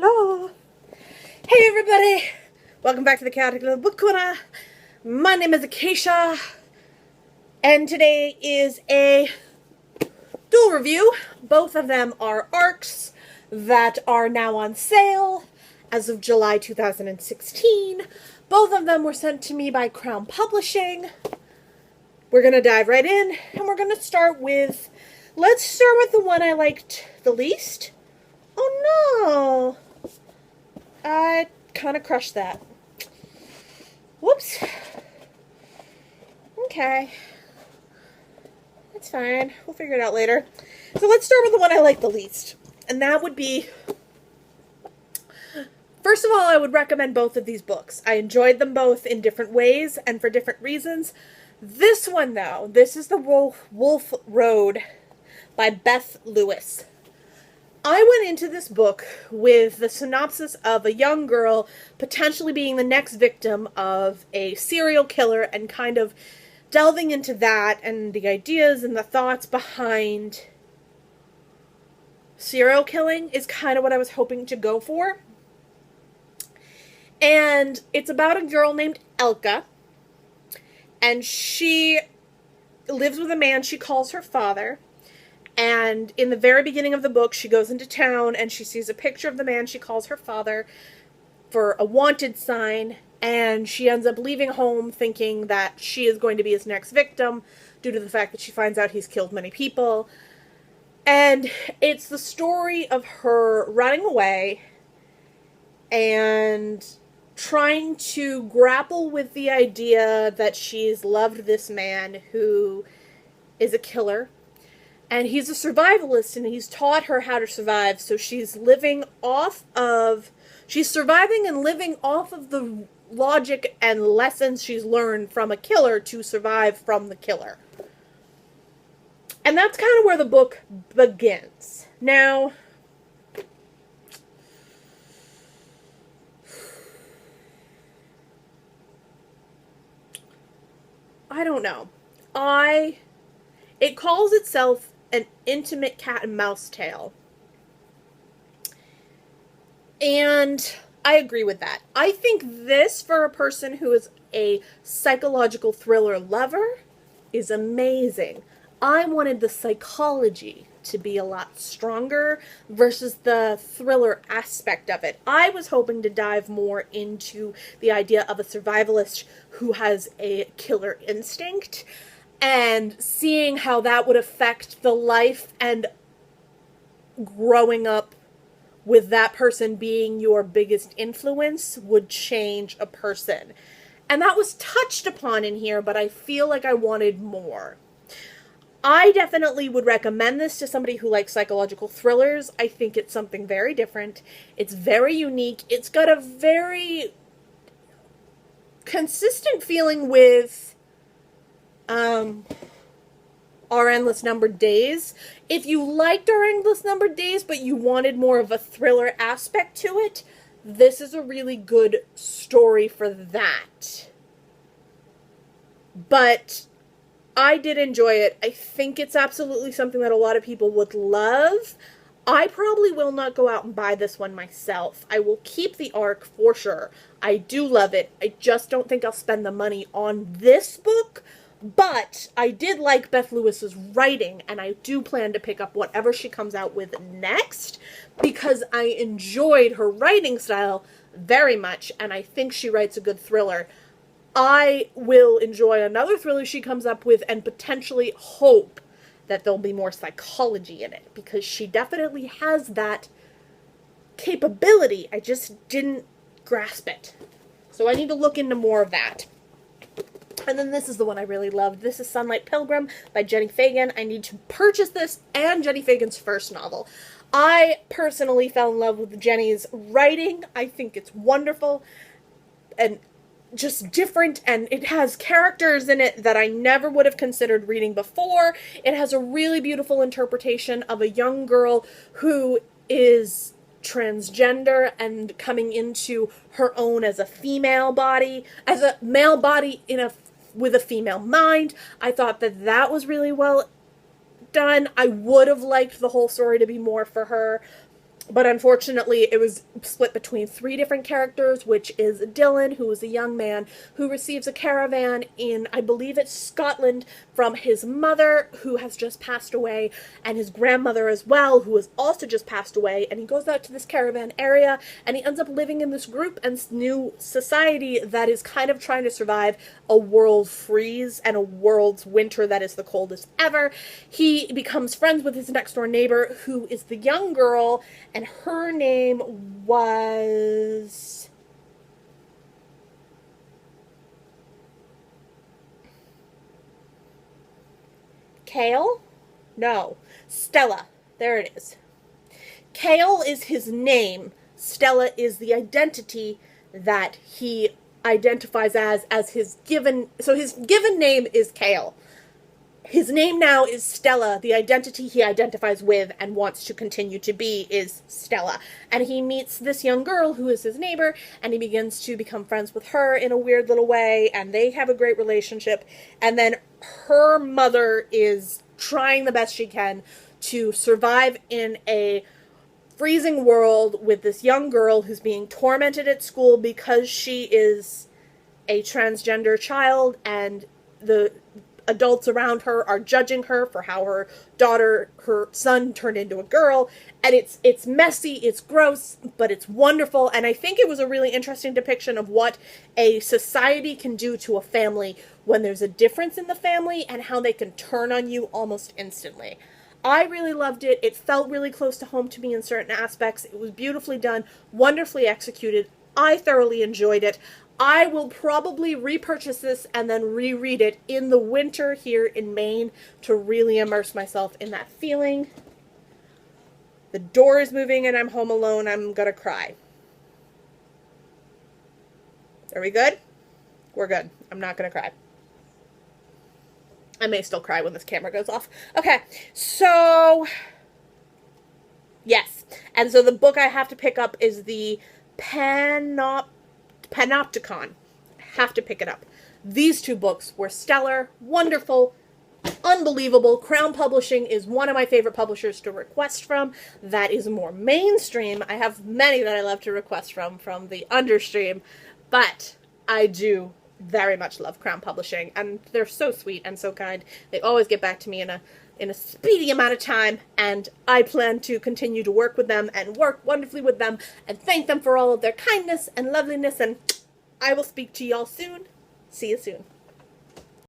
la. Hey everybody! Welcome back to the Chaotic Little Book Corner. My name is Acacia, and today is a dual review. Both of them are arcs that are now on sale as of July 2016. Both of them were sent to me by Crown Publishing. We're going to dive right in, and we're going to start with, let's start with the one I liked the least. Oh no! I kind of crushed that. Whoops. Okay. That's fine. We'll figure it out later. So let's start with the one I like the least. And that would be... First of all, I would recommend both of these books. I enjoyed them both in different ways and for different reasons. This one, though, this is The Wolf Road by Beth Lewis. I went into this book with the synopsis of a young girl potentially being the next victim of a serial killer and kind of delving into that and the ideas and the thoughts behind serial killing is kind of what I was hoping to go for. And it's about a girl named Elka, and she lives with a man she calls her father. And in the very beginning of the book, she goes into town and she sees a picture of the man she calls her father for a wanted sign, and she ends up leaving home thinking that she is going to be his next victim due to the fact that she finds out he's killed many people. And it's the story of her running away and trying to grapple with the idea that she's loved this man who is a killer. And he's a survivalist, and he's taught her how to survive, so she's surviving and living off of the logic and lessons she's learned from a killer to survive from the killer. And that's kind of where the book begins. Now, I don't know. It calls itself an intimate cat and mouse tale. And I agree with that. I think this, for a person who is a psychological thriller lover, is amazing. I wanted the psychology to be a lot stronger versus the thriller aspect of it. I was hoping to dive more into the idea of a survivalist who has a killer instinct, and seeing how that would affect the life and growing up with that person being your biggest influence would change a person. And that was touched upon in here, but I feel like I wanted more. I definitely would recommend this to somebody who likes psychological thrillers. I think it's something very different. It's very unique. It's got a very consistent feeling with Our Endless Numbered Days. If you liked Our Endless Numbered Days, but you wanted more of a thriller aspect to it, this is a really good story for that. But I did enjoy it. I think it's absolutely something that a lot of people would love. I probably will not go out and buy this one myself. I will keep the arc for sure. I do love it. I just don't think I'll spend the money on this book. But I did like Beth Lewis's writing, and I do plan to pick up whatever she comes out with next, because I enjoyed her writing style very much, and I think she writes a good thriller. I will enjoy another thriller she comes up with, and potentially hope that there'll be more psychology in it, because she definitely has that capability. I just didn't grasp it. So I need to look into more of that. And then this is the one I really loved. This is Sunlight Pilgrim by Jenny Fagan. I need to purchase this and Jenny Fagan's first novel. I personally fell in love with Jenny's writing. I think it's wonderful and just different, and it has characters in it that I never would have considered reading before. It has a really beautiful interpretation of a young girl who is transgender and coming into her own as a female body, as a male body with a female mind. I thought that was really well done. I would have liked the whole story to be more for her. But unfortunately, it was split between three different characters, which is Dylan, who is a young man who receives a caravan in, I believe it's Scotland, from his mother, who has just passed away, and his grandmother as well, who has also just passed away. And he goes out to this caravan area, and he ends up living in this group and new society that is kind of trying to survive a world freeze and a world's winter that is the coldest ever. He becomes friends with his next door neighbor, who is the young girl, and her name was... Kale? No. Stella. There it is. Kale is his name. Stella is the identity that he identifies as his given... So his given name is Kale. His name now is Stella. The identity he identifies with and wants to continue to be is Stella. And he meets this young girl who is his neighbor, and he begins to become friends with her in a weird little way, and they have a great relationship. And then her mother is trying the best she can to survive in a freezing world with this young girl who's being tormented at school because she is a transgender child, and the adults around her are judging her for how her son turned into a girl. And it's messy, it's gross, but it's wonderful. And I think it was a really interesting depiction of what a society can do to a family when there's a difference in the family and how they can turn on you almost instantly. I really loved it. It felt really close to home to me in certain aspects. It was beautifully done, wonderfully executed. I thoroughly enjoyed it. I will probably repurchase this and then reread it in the winter here in Maine to really immerse myself in that feeling. The door is moving and I'm home alone. I'm gonna cry. Are we good? We're good. I'm not gonna cry. I may still cry when this camera goes off. Okay, so... Yes. And so the book I have to pick up is the Panopticon. I have to pick it up. These two books were stellar, wonderful, unbelievable. Crown Publishing is one of my favorite publishers to request from. That is more mainstream. I have many that I love to request from the understream, but I do very much love Crown Publishing, and they're so sweet and so kind. They always get back to me in a speedy amount of time, and I plan to continue to work with them and work wonderfully with them and thank them for all of their kindness and loveliness, and I will speak to y'all soon. See you soon.